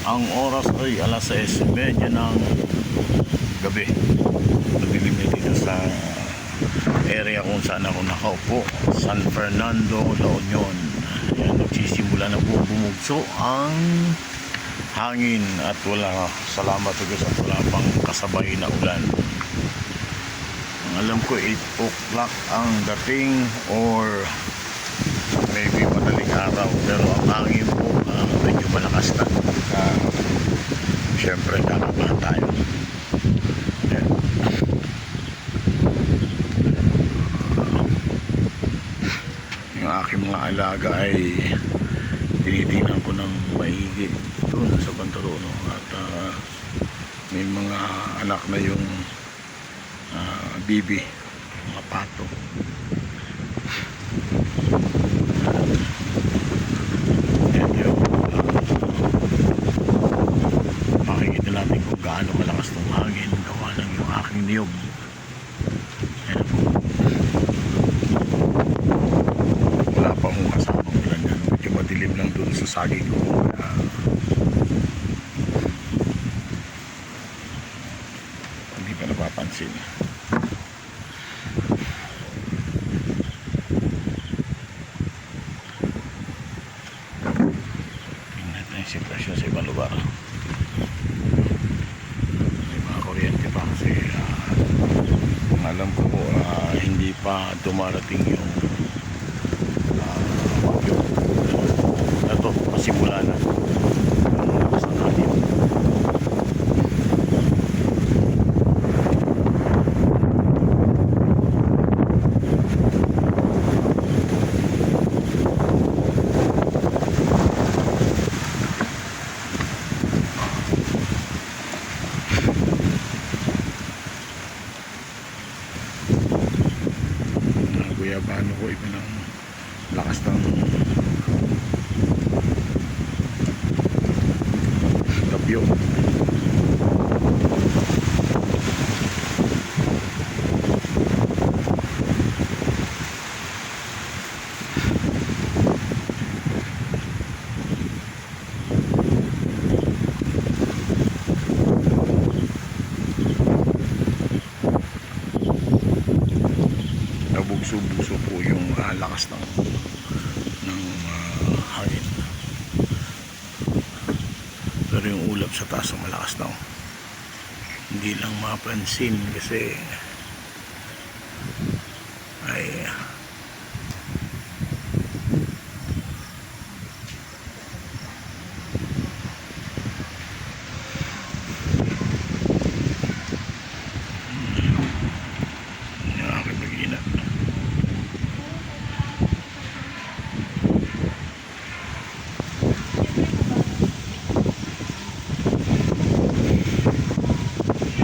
Ang oras ay alas 6:30 ng gabi. Madilim na dito sa area kung saan ako nakaupo, San Fernando, La Union. Ayan, nagsisimula na po bumugso ang hangin at salamat sa wala pang kasabay na ulan. Ang alam ko 8 o'clock ang dating or maybe madaling araw, pero ang hangin po medyo malakas na. Siyempre kakabahan tayo. Ayan. Yung aking mga alaga ay tinitingnan ko ng maigi doon sa Bantarono at may mga anak na yung bibi, mga pato. Yan yung makikita natin kung gaano malakas ng hangin gawa ng yung aking niyog. Yan po. Wala pa akong kasamang ulan yan. Medyo madilim lang doon sa saging ko. Hindi pa napapansin. Tingnan natin yung sitwasyon sa ibang lugar. May mga kuryente pa kasi alam ko po hindi pa dumarating yung bagyo. Ito, pasimula na sa natin. Guyabano ko iba ng lakas ng tapyo. Nabugso-bugso po yung lakas ng hangin, pero yung ulap sa taas ang malakas daw. Hindi lang mapansin kasi ay